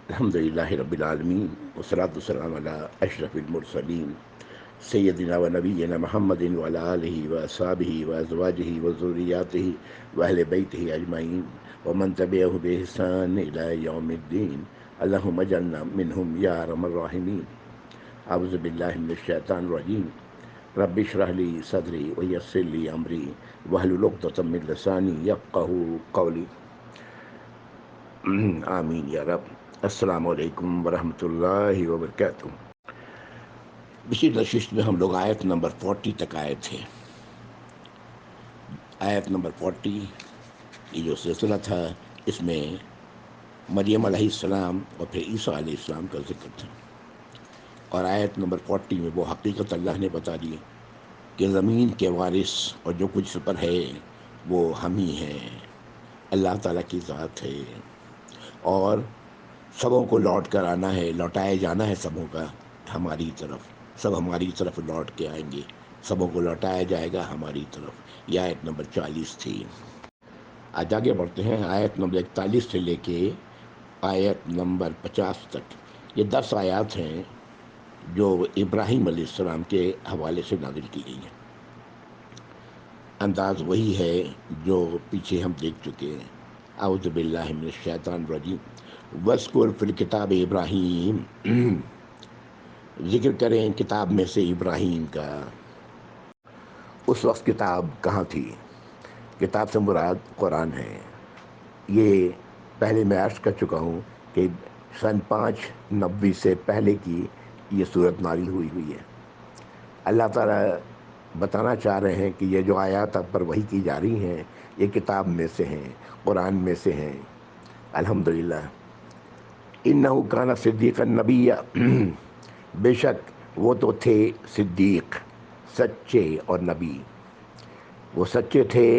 الحمد للہ رب العالمین والصلاة والسلام علی اشرف المرسلین سیدنا و نبینا محمد وعلی آلہ واصحابہ وازواجہ وذریاتہ واہل بیتہ اجمعین ومن تبعہ بإحسان الی یوم الدین اللہم اجعلنا منہم یا ارحم الراحمین۔ اعوذ باللہ من الشیطان الرجیم۔ رب اشرح لی صدری ویسر لی امری واحلل عقدۃ من لسانی یفقہوا قولی۔ آمین یا رب۔ السلام علیکم ورحمۃ اللہ وبرکاتہ۔ پچھلی نشست میں ہم لوگ آیت نمبر 40 تک آئے تھے۔ آیت نمبر 40 یہ جو سلسلہ تھا، اس میں مریم علیہ السلام اور پھر عیسیٰ علیہ السلام کا ذکر تھا، اور آیت نمبر 40 میں وہ حقیقت اللہ نے بتا دی کہ زمین کے وارث اور جو کچھ اس پر ہے وہ ہم ہی ہیں، اللہ تعالیٰ کی ذات ہے، اور سبوں کو لوٹ کر آنا ہے، لوٹائے جانا ہے سبوں کا ہماری طرف، سب ہماری طرف لوٹ کے آئیں گے، سبوں کو لوٹایا جائے گا ہماری طرف۔ یہ آیت نمبر 40 تھی۔ آج آگے بڑھتے ہیں، آیت نمبر 41 سے لے کے آیت نمبر 50 تک۔ یہ 10 آیات ہیں جو ابراہیم علیہ السلام کے حوالے سے نازل کی گئی ہیں۔ انداز وہی ہے جو پیچھے ہم دیکھ چکے ہیں۔ اعوذ باللہ من الشیطان الرجیم۔ وَاذْكُرْ فِي الْكِتَابِ ابراہیم، ذکر کریں کتاب میں سے ابراہیم کا۔ اس وقت کتاب کہاں تھی؟ کتاب سے مراد قرآن ہے۔ یہ پہلے میں عرض کر چکا ہوں کہ سن 590 سے پہلے کی یہ صورت نازل ہوئی ہے۔ اللہ تعالیٰ بتانا چاہ رہے ہیں کہ یہ جو آیات اب پر وحی کی جا رہی ہیں، یہ کتاب میں سے ہیں، قرآن میں سے ہیں۔ الحمدللہ۔ انہ کان صدیقا نبیّا، بے شک وہ تو تھے صدیق، سچے اور نبی۔ وہ سچے تھے،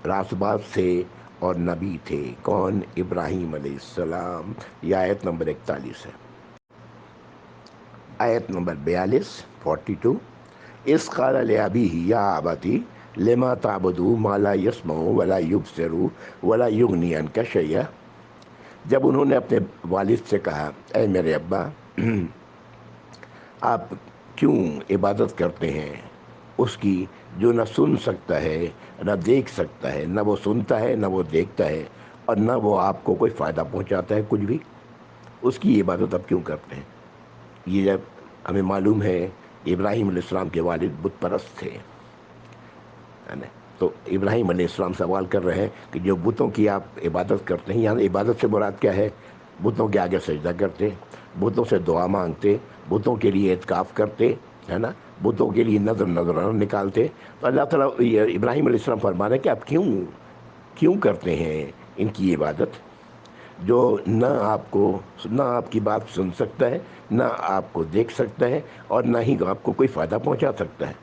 راست باز تھے اور نبی تھے۔ کون؟ ابراہیم علیہ السلام۔ یہ آیت نمبر 41 ہے۔ آیت نمبر 42 اذ قال لأبیہ یا ابت لما تعبد ما لا يسمع ولا يبصر ولا یغنی عنک شیئا۔ جب انہوں نے اپنے والد سے کہا، اے میرے ابا، آپ کیوں عبادت کرتے ہیں اس کی جو نہ سن سکتا ہے، نہ دیکھ سکتا ہے، نہ وہ سنتا ہے، نہ وہ دیکھتا ہے، اور نہ وہ آپ کو کوئی فائدہ پہنچاتا ہے کچھ بھی؟ اس کی عبادت آپ کیوں کرتے ہیں؟ یہ جب ہمیں معلوم ہے ابراہیم علیہ السلام کے والد بت پرست تھے، تو ابراہیم علیہ السلام سوال کر رہے ہیں کہ جو بتوں کی آپ عبادت کرتے ہیں، یہاں عبادت سے مراد کیا ہے؟ بتوں کے آگے سجدہ کرتے، بتوں سے دعا مانگتے، بتوں کے لیے اعتکاف کرتے، ہے نا، بتوں کے لیے نظرانہ نکالتے۔ تو اللہ تعالیٰ ابراہیم علیہ السلام فرما رہے ہیں کہ آپ کیوں کرتے ہیں ان کی عبادت، جو نہ آپ کی بات سن سکتا ہے، نہ آپ کو دیکھ سکتا ہے، اور نہ ہی آپ کو کوئی فائدہ پہنچا سکتا ہے۔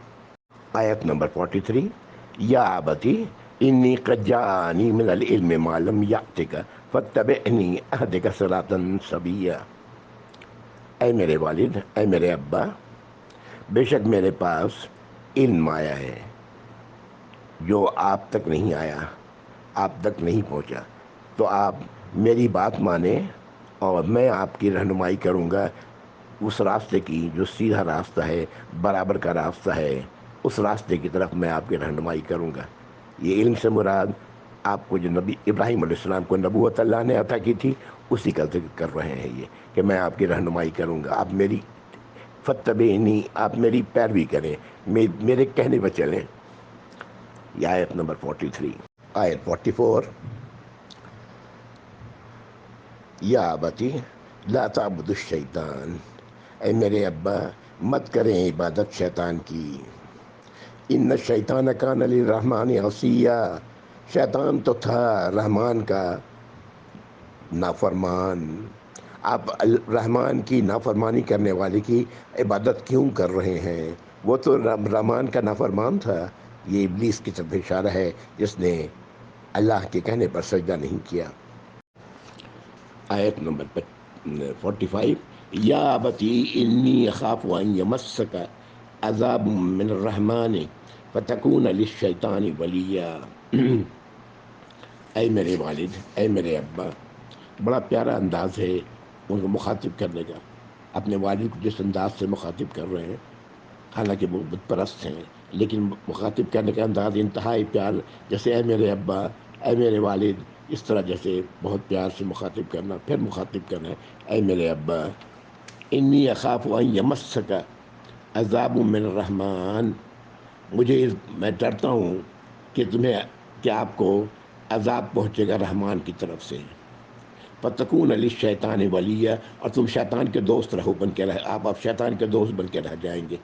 آیت نمبر 43 یا ابتی انی قد جاءنی من العلم ما لم یأتک فاتبعنی اہدک صراطا سویا۔ اے میرے والد، اے میرے ابا، بے شک میرے پاس علم آیا ہے جو آپ تک نہیں آیا، آپ تک نہیں پہنچا، تو آپ میری بات مانیں اور میں آپ کی رہنمائی کروں گا اس راستے کی جو سیدھا راستہ ہے، برابر کا راستہ ہے، اس راستے کی طرف میں آپ کی رہنمائی کروں گا۔ یہ علم سے مراد آپ کو جو نبی ابراہیم علیہ السلام کو نبوت اللہ نے عطا کی تھی، اسی کا ذکر کر رہے ہیں یہ کہ میں آپ کی رہنمائی کروں گا، آپ میری فتبعنی، آپ میری پیروی کریں، میرے کہنے پر چلیں۔ یہ آیت نمبر 43۔ آیت 44 یا ابتی لا تعبد الشیطان، اے میرے ابا مت کریں عبادت شیطان کی۔ ان الشیطان کان للرحمن عصیا، شیطان تو تھا رحمان کا نافرمان۔ آپ رحمان کی نافرمانی کرنے والے کی عبادت کیوں کر رہے ہیں؟ وہ تو رحمان کا نافرمان تھا۔ یہ ابلیس کی طرف اشارہ ہے جس نے اللہ کے کہنے پر سجدہ نہیں کیا۔ آیت نمبر 45 یا ابتی انی اخاف ان یمسک عذاب من الرحمن فتکون للشیطان ولیا۔ اے میرے والد، اے میرے ابا، بڑا پیارا انداز ہے ان کو مخاطب کرنے کا، اپنے والد کو جس انداز سے مخاطب کر رہے ہیں، حالانکہ وہ بت پرست ہیں، لیکن مخاطب کرنے کا انداز انتہائی پیار، جیسے اے میرے ابا، اے میرے والد، اس طرح جیسے بہت پیار سے مخاطب کرنا، پھر مخاطب کرنا ہے، اے میرے ابا، انی اخاف ان یمسک عذاب من الرحمن، میں ڈرتا ہوں کہ آپ کو عذاب پہنچے گا رحمان کی طرف سے، فتکون علی شیطان ولیہ، اور تم شیطان کے دوست رہو، بن کے آپ شیطان کے دوست بن کے رہ جائیں گے۔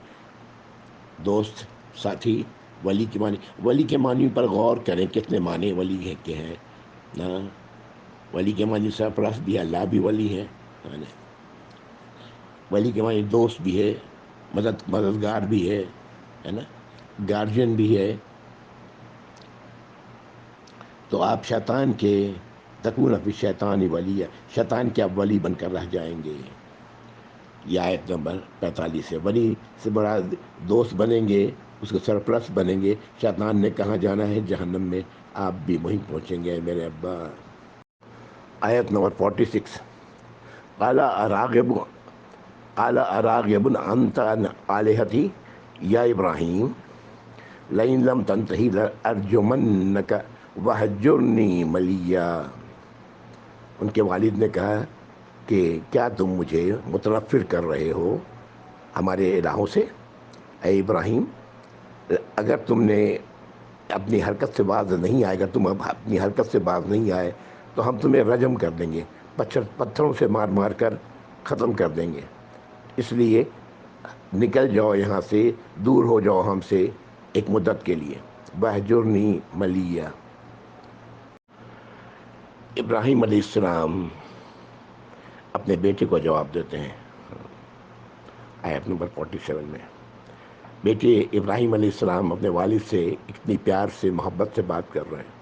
دوست، ساتھی، ولی کے معنی، ولی کے معنی پر غور کریں، کتنے معنی ولی ہے کہ ہیں نا؟ ولی کے معنی سرپرست بھی ہے، اللہ بھی ولی ہے نا؟ ولی کے معنی دوست بھی ہے، مددگار بھی ہے نا، گارجین بھی ہے۔ تو آپ شیطان کے تکون فی شیطان ولی، شیطان کے آپ ولی بن کر رہ جائیں گے۔ یہ آیت نمبر 45 ہے۔ ولی سے بڑا دوست بنیں گے، اس کے سرپرست بنیں گے۔ شیطان نے کہاں جانا ہے؟ جہنم میں، آپ بھی وہیں پہنچیں گے میرے ابا۔ آیت نمبر 46، قال اراغب انت عن آلہتی یا ابراہیم لئن لم تنتہی لارجمنک وہجرنی ملیا۔ ان کے والد نے کہا کہ کیا تم مجھے متنفر کر رہے ہو ہمارے الہوں سے؟ اے ابراہیم، اگر تم نے اپنی حرکت سے باز نہیں آئے گا، تم اب اپنی حرکت سے باز نہیں آئے تو ہم تمہیں رجم کر دیں گے، پتھروں سے مار مار کر ختم کر دیں گے، اس لیے نکل جاؤ یہاں سے، دور ہو جاؤ ہم سے ایک مدت کے لیے۔ وہجرنی ملیہ۔ ابراہیم علیہ السلام اپنے بیٹے کو جواب دیتے ہیں آیت نمبر 47 میں۔ بیٹے ابراہیم علیہ السلام اپنے والد سے اتنی پیار سے، محبت سے بات کر رہے ہیں۔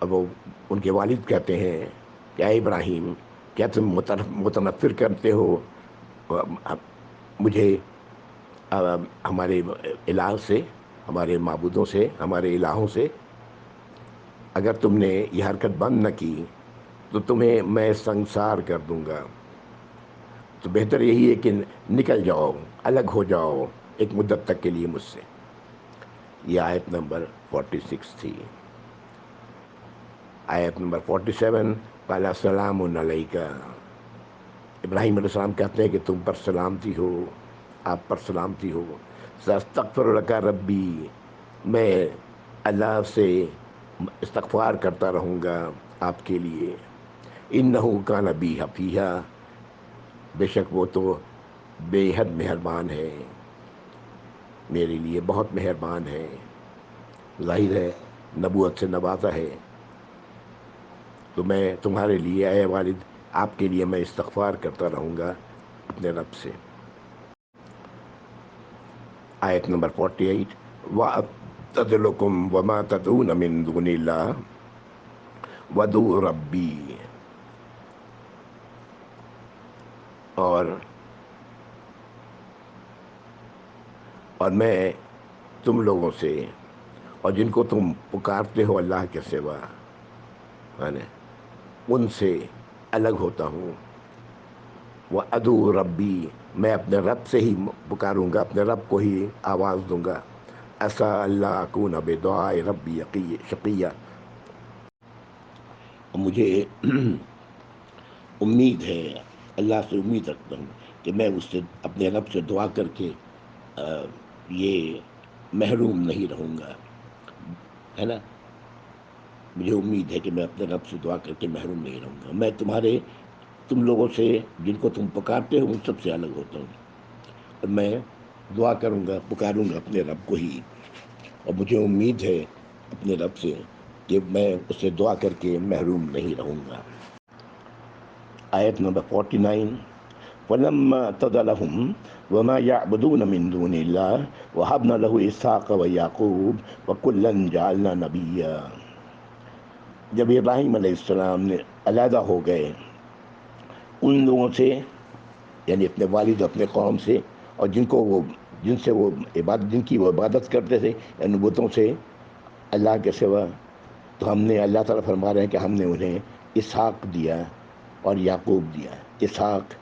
اب وہ ان کے والد کہتے ہیں کہ اے ابراہیم، کیا تم متنفر کرتے ہو مجھے ہمارے الہ سے، ہمارے معبودوں سے، ہمارے الہوں سے؟ اگر تم نے یہ حرکت بند نہ کی تو تمہیں میں سنسار کر دوں گا، تو بہتر یہی ہے کہ نکل جاؤ، الگ ہو جاؤ ایک مدت تک کے لیے مجھ سے۔ یہ آیت نمبر 46 تھی۔ آیت نمبر 47، قال سلام علیک، ابراہیم علیہ السلام کہتے ہیں کہ تم پر سلامتی ہو، آپ پر سلامتی ہو۔ ساستغفر لک ربی، میں اللہ سے استغفار کرتا رہوں گا آپ کے لیے۔ انہ کان بی حفیہ، بے شک وہ تو بے حد مہربان ہے، میرے لیے بہت مہربان ہے۔ ظاہر ہے نبوت سے نوازا ہے، تو میں تمہارے لیے اے والد، آپ کے لیے میں استغفار کرتا رہوں گا اپنے رب سے۔ آیت نمبر 48، وَأَعْتَزِلُكُمْ وَمَا تَدْعُونَ مِن دُونِ اللَّهِ وَأَدْعُو رَبِّي، اور میں تم لوگوں سے اور جن کو تم پکارتے ہو اللہ کے سوا، یعنی ان سے الگ ہوتا ہوں۔ وَأَدْعُو رَبِّی، میں اپنے رب سے ہی پکاروں گا، اپنے رب کو ہی آواز دوں گا۔ عَسَىٰ أَلَّا أَكُونَ بِدُعَاءِ رَبِّی شَقِیًّا، مجھے امید ہے، اللہ سے امید رکھتا ہوں کہ میں اس سے، اپنے رب سے دعا کر کے یہ محروم نہیں رہوں گا، ہے نا؟ مجھے امید ہے کہ میں اپنے رب سے دعا کر کے محروم نہیں رہوں گا۔ میں تم لوگوں سے جن کو تم پکارتے ہو ان سب سے الگ ہوتا ہوں، اور میں دعا کروں گا، پکاروں گا اپنے رب کو ہی، اور مجھے امید ہے اپنے رب سے کہ میں اس سے دعا کر کے محروم نہیں رہوں گا۔ آیت نمبر 49، فَلَمَّا اعْتَزَلَهُمْ وَمَا يَعْبُدُونَ مِن دُونِ اللَّهِ وَهَبْنَا لَهُ إِسْحَاقَ وَيَعْقُوبَ وَكُلًّا جَعَلْنَا نَبِيًّا۔ جب ابراہیم علیہ السلام نے علیحدہ ہو گئے ان لوگوں سے، یعنی اپنے والد، اپنے قوم سے، اور جن کی وہ عبادت کرتے تھے، یعنی بتوں سے اللہ کے سوا، تو ہم نے، اللہ تعالیٰ فرما رہے ہیں کہ ہم نے انہیں اسحاق دیا اور یعقوب دیا۔ اسحاق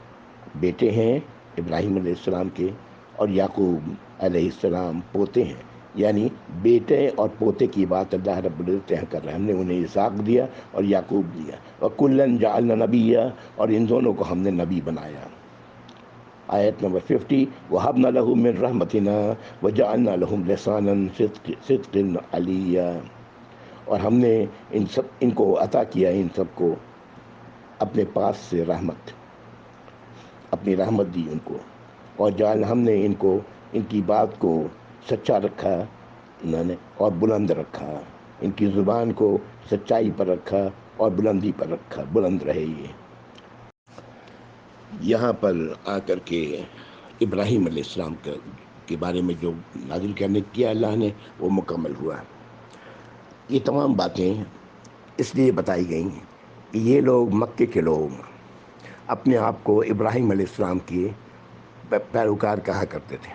بیٹے ہیں ابراہیم علیہ السلام کے، اور یعقوب علیہ السلام پوتے ہیں، یعنی بیٹے اور پوتے کی بات اللہ رب العزت یہاں کر رہے ہیں۔ ہم نے انہیں اسحاق دیا اور یعقوب دیا، وَكُلًّا جَعَلْنَا نَبِيًّا، اور ان دونوں کو ہم نے نبی بنایا۔ آیت نمبر 50، وَهَبْنَا لَهُم مِّن رَحْمَتِنَا وَجَعَلْنَا لَهُم لِسَانًا صِدْقٍ عَلِيًّا، اور ہم نے ان کو عطا کیا، ان سب کو اپنے پاس سے رحمت، اپنی رحمت دی ان کو، اور ہم نے ان کی بات کو سچا رکھا اور بلند رکھا، ان کی زبان کو سچائی پر رکھا اور بلندی پر رکھا، بلند رہے یہ۔ یہاں پر آ کر کے ابراہیم علیہ السلام کے بارے میں جو نازل کرنے کیا اللہ نے، وہ مکمل ہوا۔ یہ تمام باتیں اس لیے بتائی گئی ہیں کہ یہ لوگ، مکے کے لوگ، اپنے آپ کو ابراہیم علیہ السلام کے پیروکار کہا کرتے تھے،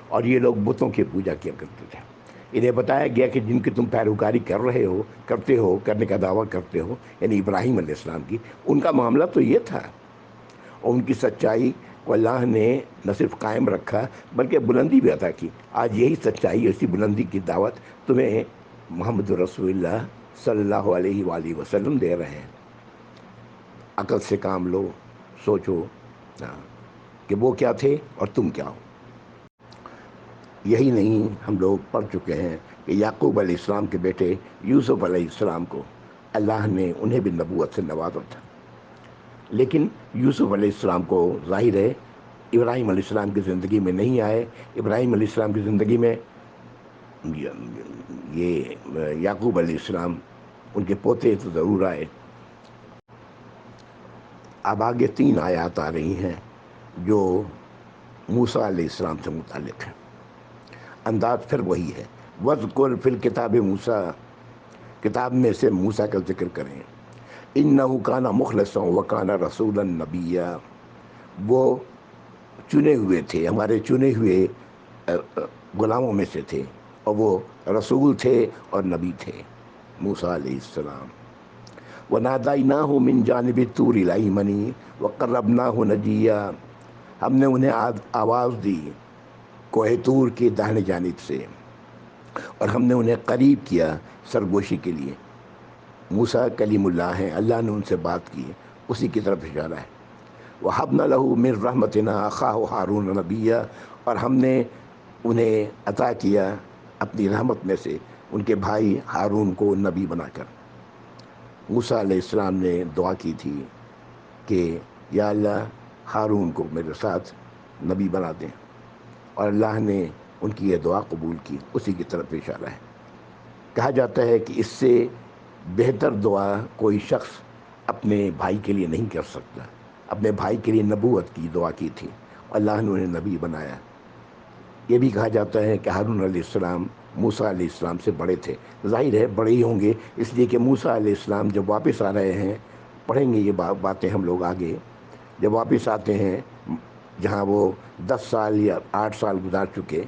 اور یہ لوگ بتوں کی پوجا کیا کرتے تھے۔ انہیں بتایا گیا کہ جن کی تم پیروکاری کرتے ہو، کرنے کا دعویٰ کرتے ہو، یعنی ابراہیم علیہ السلام کی، ان کا معاملہ تو یہ تھا، اور ان کی سچائی کو اللہ نے نہ صرف قائم رکھا بلکہ بلندی بھی عطا کی۔ آج یہی سچائی، اسی بلندی کی دعوت تمہیں محمد رسول اللہ صلی اللہ علیہ وآلہ وسلم دے رہے ہیں۔ عقل سے کام لو، سوچو کہ وہ کیا تھے اور تم کیا ہو۔ یہی نہیں، ہم لوگ پڑھ چکے ہیں کہ یعقوب علیہ السلام کے بیٹے یوسف علیہ السلام کو اللہ نے انہیں بھی نبوت سے نوازا تھا، لیکن یوسف علیہ السلام کو ظاہر ہے ابراہیم علیہ السلام کی زندگی میں نہیں آئے۔ ابراہیم علیہ السلام کی زندگی میں یہ یعقوب علیہ السلام، ان کے پوتے تو ضرور آئے۔ اب آگے 3 آیات آ رہی ہیں جو موسیٰ علیہ السلام سے متعلق ہیں۔ انداز پھر وہی ہے، وَاذْكُرْ فِي الْكِتَابِ موسیٰ، کتاب میں سے موسیٰ کا ذکر کریں، إِنَّهُ كَانَ مُخْلَصًا وَكَانَ رَسُولًا نَبِيًّا، وہ چنے ہوئے تھے، ہمارے چنے ہوئے غلاموں میں سے تھے، اور وہ رسول تھے اور نبی تھے موسیٰ علیہ السلام۔ وَنَادَيْنَاهُ مِنْ جَانِبِ الطُّورِ الْأَيْمَنِ وَقَرَّبْنَاهُ نَجِيًّا، ہم نے انہیں آواز دی کوہ طور کی داہنے جانب سے، اور ہم نے انہیں قریب کیا سرگوشی کے لیے۔ موسیٰ کلیم اللہ ہیں، اللہ نے ان سے بات کی، اسی کی طرف اشارہ ہے۔ وَهَبْنَا لَهُ مِن رَحْمَتِنَا أَخَاهُ هَارُونَ نَبِيًّا، اور ہم نے انہیں عطا کیا اپنی رحمت میں سے ان کے بھائی ہارون کو نبی بنا کر۔ موسیٰ علیہ السلام نے دعا کی تھی کہ یا اللہ ہارون کو میرے ساتھ نبی بنا دیں، اور اللہ نے ان کی یہ دعا قبول کی، اسی کی طرف اشارہ ہے۔ کہا جاتا ہے کہ اس سے بہتر دعا کوئی شخص اپنے بھائی کے لیے نہیں کر سکتا۔ اپنے بھائی کے لیے نبوت کی دعا کی تھی، اللہ نے انہیں نبی بنایا۔ یہ بھی کہا جاتا ہے کہ ہارون علیہ السلام موسیٰ علیہ السلام سے بڑے تھے، ظاہر ہے بڑے ہی ہوں گے، اس لیے کہ موسیٰ علیہ السلام جب واپس آ رہے ہیں، پڑھیں گے یہ باتیں ہم لوگ آگے، جب واپس آتے ہیں جہاں وہ 10 سال یا 8 سال گزار چکے،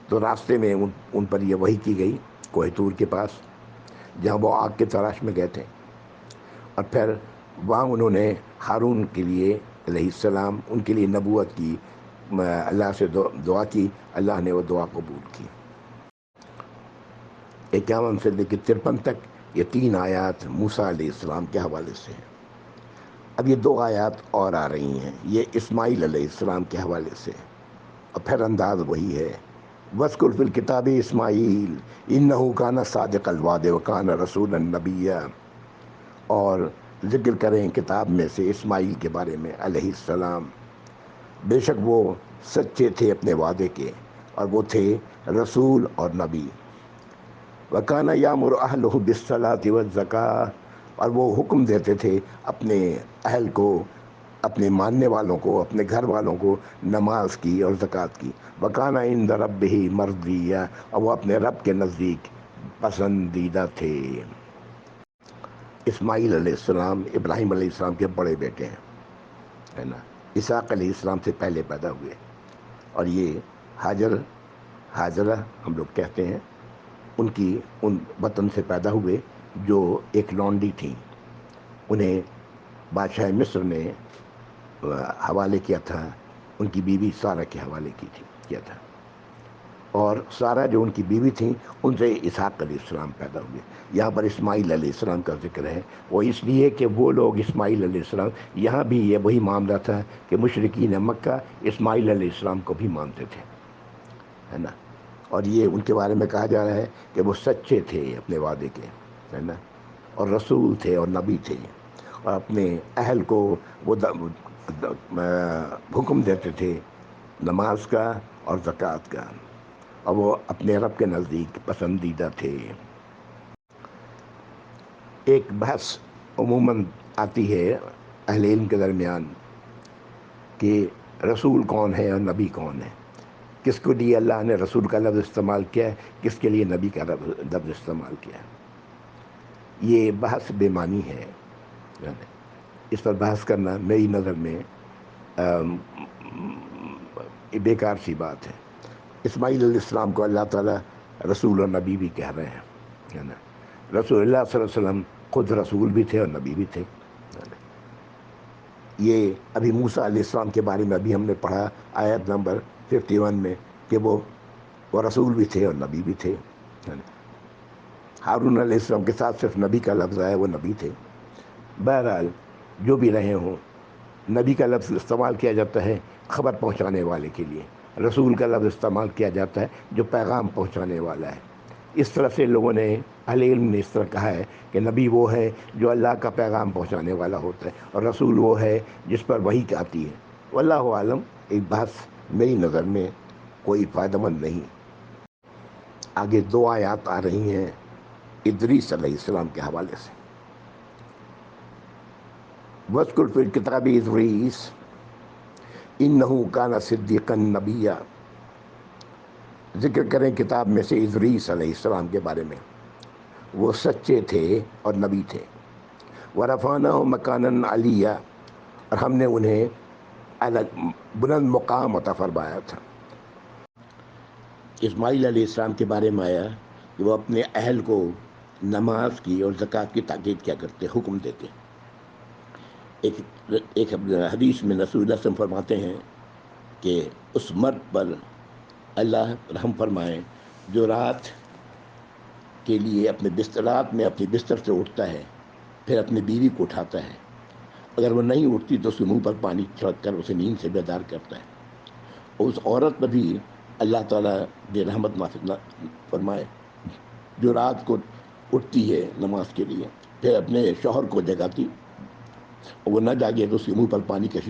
تو راستے میں ان پر یہ وحی کی گئی کوہ طور کے پاس، جہاں وہ آگ کے تلاش میں گئے تھے، اور پھر وہاں انہوں نے ہارون کے لیے علیہ السلام، ان کے لیے نبوت کی، اللہ سے دعا کی، اللہ نے وہ دعا قبول کی۔ 51 سے لے کے 53 تک یہ 3 آیات موسیٰ علیہ السلام کے حوالے سے ہیں۔ اب یہ 2 آیات اور آ رہی ہیں، یہ اسماعیل علیہ السلام کے حوالے سے، اور پھر انداز وہی ہے، وَاذْكُرْ فِي الْكِتَابِ اسماعیل إِنَّهُ كَانَ صَادِقَ الْوَعْدِ وَكَانَ رَسُولًا نَبِيًّا، اور ذکر کریں کتاب میں سے اسماعیل کے بارے میں علیہ السلام، بے شک وہ سچے تھے اپنے وعدے کے، اور وہ تھے رسول اور نبی۔ وَكَانَ يَأْمُرُ أَهْلَهُ بِالصَّلَاةِ وَالزَّكَاةِ، اور وہ حکم دیتے تھے اپنے اہل کو، اپنے ماننے والوں کو، اپنے گھر والوں کو نماز کی اور زکوٰۃ کی۔ وَكَانَ عِندَ رَبِّهِ مَرْضِيًّا، اور وہ اپنے رب کے نزدیک پسندیدہ تھے۔ اسماعیل علیہ السلام ابراہیم علیہ السلام کے بڑے بیٹے ہیں، ہے نا، اسحاق علیہ السلام سے پہلے پیدا ہوئے، اور یہ ہاجرہ ہم لوگ کہتے ہیں، ان وطن سے پیدا ہوئے جو ایک لونڈی تھیں، انہیں بادشاہ مصر نے حوالے کیا تھا، ان کی بیوی سارہ کے حوالے کیا تھا، اور سارہ جو ان کی بیوی تھیں ان سے اسحاق علیہ السلام پیدا ہوئے۔ یہاں پر اسماعیل علیہ السلام کا ذکر ہے، وہ اس لیے کہ وہ لوگ اسماعیل علیہ السلام، یہاں بھی یہ وہی معاملہ تھا کہ مشرکین مکہ اسماعیل علیہ السلام کو بھی مانتے تھے، ہے نا، اور یہ ان کے بارے میں کہا جا رہا ہے کہ وہ سچے تھے اپنے وعدے کے، ہے نا، اور رسول تھے اور نبی تھے، اور اپنے اہل کو وہ حکم دیتے تھے نماز کا اور زکوٰۃ کا، اور وہ اپنے رب کے نزدیک پسندیدہ تھے۔ ایک بحث عموماً آتی ہے اہل علم کے درمیان کہ رسول کون ہے اور نبی کون ہے، کس کو لیے اللہ نے رسول کا لفظ استعمال کیا ہے، کس کے لیے نبی کا لفظ استعمال کیا ہے۔ یہ بحث بے معنی ہے، اس پر بحث کرنا میری نظر میں بیکار سی بات ہے۔ اسماعیل علیہ السلام کو اللہ تعالیٰ رسول اور نبی بھی کہہ رہے ہیں، ہے نا، رسول اللہ صلی اللہ علیہ وسلم خود رسول بھی تھے اور نبی بھی تھے۔ یہ ابھی موسیٰ علیہ السلام کے بارے میں ابھی ہم نے پڑھا آیت نمبر 51 میں کہ وہ رسول بھی تھے اور نبی بھی تھے۔ ہارون علیہ السلام کے ساتھ صرف نبی کا لفظ آیا، وہ نبی تھے۔ بہرحال جو بھی رہے ہوں، نبی کا لفظ استعمال کیا جاتا ہے خبر پہنچانے والے کے لیے، رسول کا لفظ استعمال کیا جاتا ہے جو پیغام پہنچانے والا ہے۔ اس طرح سے لوگوں نے، اہل علم نے اس طرح کہا ہے کہ نبی وہ ہے جو اللہ کا پیغام پہنچانے والا ہوتا ہے، اور رسول وہ ہے جس پر وحی آتی ہے۔ واللہ عالم، ایک بحث میری نظر میں کوئی فائدہ مند نہیں۔ آگے دو آیات آ رہی ہیں ادریس علیہ السلام کے حوالے سے۔ وَاذْكُرْ فِي الْكِتَابِ إِدْرِيسَ إِنَّهُ كَانَ صِدِّيقًا نَبِيًّا، ذکر کریں کتاب میں سے ادریس علیہ السلام کے بارے میں، وہ سچے تھے اور نبی تھے۔ وَرَفَعْنَاهُ مَكَانًا عَلِيًّا، اور ہم نے انہیں الگ بلند مقام عطا فرمایا تھا۔ اسماعیل علیہ السلام کے بارے میں آیا کہ وہ اپنے اہل کو نماز کی اور زکوٰۃ کی تاکید کیا کرتے، حکم دیتے۔ ایک حدیث میں رسول اللہ صلی اللہ علیہ وسلم فرماتے ہیں کہ اس مرد پر اللہ رحم فرمائے جو رات کے لیے رات میں اپنی بستر سے اٹھتا ہے، پھر اپنی بیوی کو اٹھاتا ہے، اگر وہ نہیں اٹھتی تو اس کے منہ پر پانی چھڑک کر اسے نیند سے بیدار کرتا ہے، اور اس عورت پر بھی اللہ تعالیٰ نے رحمت فرمائے جو رات کو اٹھتی ہے نماز کے لیے، پھر اپنے شوہر کو جگاتی، اور وہ نہ جاگے تو اس کے منہ پر پانی کا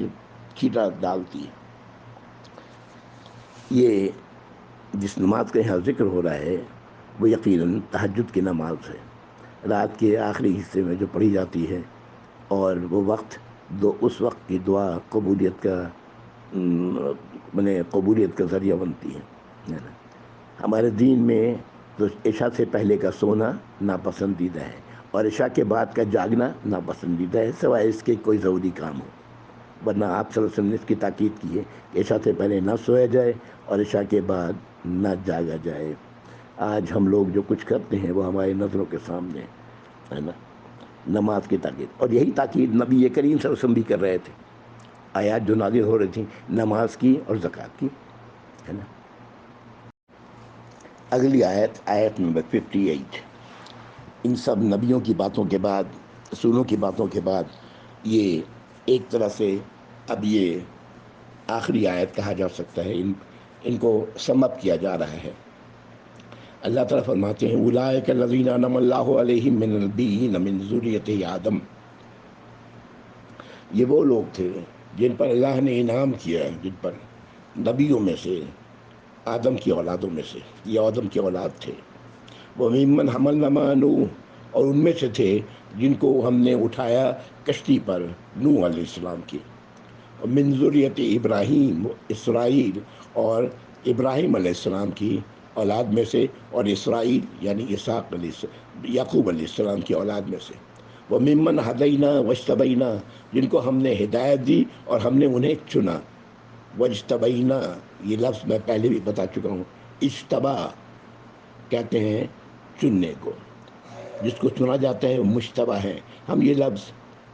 چھیٹا ڈالتی ہے۔ یہ جس نماز کا یہاں ذکر ہو رہا ہے وہ یقیناً تہجد کی نماز ہے، رات کے آخری حصے میں جو پڑھی جاتی ہے، اور وہ وقت اس وقت کی دعا قبولیت کا ذریعہ بنتی ہے نا۔ ہمارے دین میں تو عشاء سے پہلے کا سونا ناپسندیدہ ہے، اور عشاء کے بعد کا جاگنا ناپسندیدہ ہے، سوائے اس کے کوئی ضروری کام ہو، ورنہ آپ صلی اللہ علیہ وسلم نے اس کی تاکید کی ہے کہ عشاء سے پہلے نہ سویا جائے اور عشاء کے بعد نہ جاگا جائے۔ آج ہم لوگ جو کچھ کرتے ہیں وہ ہماری نظروں کے سامنے ہے نا، نماز کی تاکید، اور یہی تاکید نبی کریم صلی اللہ علیہ وسلم بھی کر رہے تھے۔ آیات جو نازل ہو رہی تھیں نماز کی اور زکوٰۃ کی، ہے نا۔ اگلی آیت نمبر 58، ان سب نبیوں کی باتوں کے بعد، رسولوں کی باتوں کے بعد، یہ ایک طرح سے اب یہ آخری آیت کہا جا سکتا ہے، ان کو سم اپ کیا جا رہا ہے۔ اللہ تعالیٰ فرماتے ہیں اولئک الذین انعم اللہ علیہم من النبیین من ذریۃ آدم، یہ وہ لوگ تھے جن پر اللہ نے انعام کیا، جن پر نبیوں میں سے، آدم کی اولادوں میں سے، یہ آدم کی اولاد تھے۔ وَمِمَّنْ حَمَلْنَا مَعَ نُوحٍ، اور ان میں سے تھے جن کو ہم نے اٹھایا کشتی پر نوح علیہ السلام کی۔ من ذریۃ ابراہیم، اسرائیل اور ابراہیم علیہ السلام کی اولاد میں سے، اور اسرائیل یعنی یعقوب علیہ السلام کی اولاد میں سے۔ وَمِمَّنْ هَدَيْنَا وَاجْتَبَيْنَا، جن کو ہم نے ہدایت دی اور ہم نے انہیں چنا۔ وَاجْتَبَيْنَا، یہ لفظ میں پہلے بھی بتا چکا ہوں، اجتبا کہتے ہیں چننے کو، جس کو چنا جاتا ہے وہ مجتبی ہے۔ ہم یہ لفظ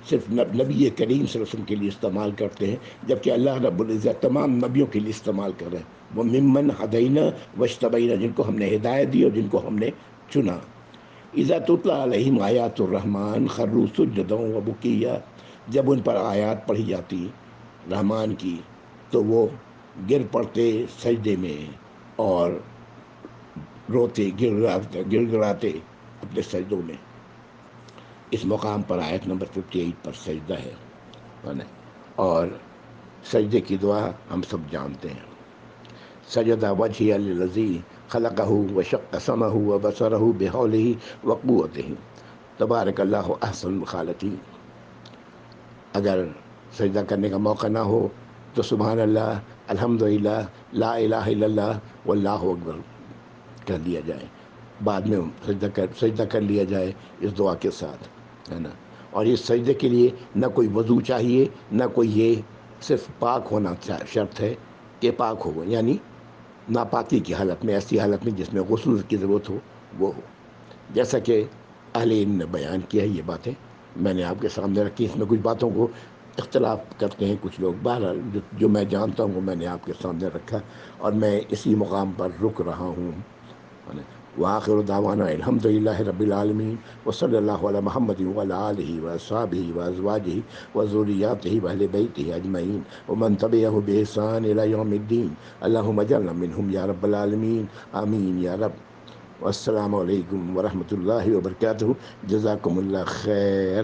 صرف نبی کریم صلی اللہ علیہ وسلم کے لیے استعمال کرتے ہیں، جبکہ اللہ رب العزت تمام نبیوں کے لیے استعمال کر رہے ہیں۔ وہ ممن ہدینہ وجتبینہ، جن کو ہم نے ہدایت دی اور جن کو ہم نے چنا۔ اذا تتلی علیہم آیات الرحمن خروا سجدا وبکیا، جب ان پر آیات پڑھی جاتی رحمان کی تو وہ گر پڑتے سجدے میں اور روتے گر گڑاتے اپنے سجدوں میں۔ اس مقام پر آیت نمبر 58 پر سجدہ ہے اور سجدے کی دعا ہم سب جانتے ہیں۔ سجدہ وجہی للذی خلقہ وشق سمعہ وبصرہ بحولہ وقوتہ، تبارک اللہ احسن الخالقین۔ اگر سجدہ کرنے کا موقع نہ ہو تو سبحان اللہ، الحمدللہ، لا الہ الا اللہ واللہ اکبر کر لیا جائے، بعد میں سجدہ کر لیا جائے اس دعا کے ساتھ، ہے نا۔ اور اس سجدے کے لیے نہ کوئی وضو چاہیے، نہ کوئی، یہ صرف پاک ہونا شرط ہے کہ پاک ہو، یعنی ناپاکی کی حالت میں، ایسی حالت میں جس میں غسل کی ضرورت ہو وہ ہو، جیسا کہ اہل علم نے بیان کیا ہے۔ یہ باتیں میں نے آپ کے سامنے رکھی، اس میں کچھ باتوں کو اختلاف کرتے ہیں کچھ لوگ، بہرحال جو میں جانتا ہوں وہ میں نے آپ کے سامنے رکھا اور میں اسی مقام پر رک رہا ہوں۔ وآخر دعوانا الحمد للہ رب العالمین وصلی اللہ علی محمد وعلی آلہ واصحابہ وازواجہ وذریاتہ واہل بیتہ اجمعین ومن تبعہ بإحسان الی یوم الدین، اللہم اجعلنا منہم یا رب العالمین، آمین یا رب۔ والسلام علیکم ورحمۃ اللہ وبرکاتہ، جزاکم اللہ خیر۔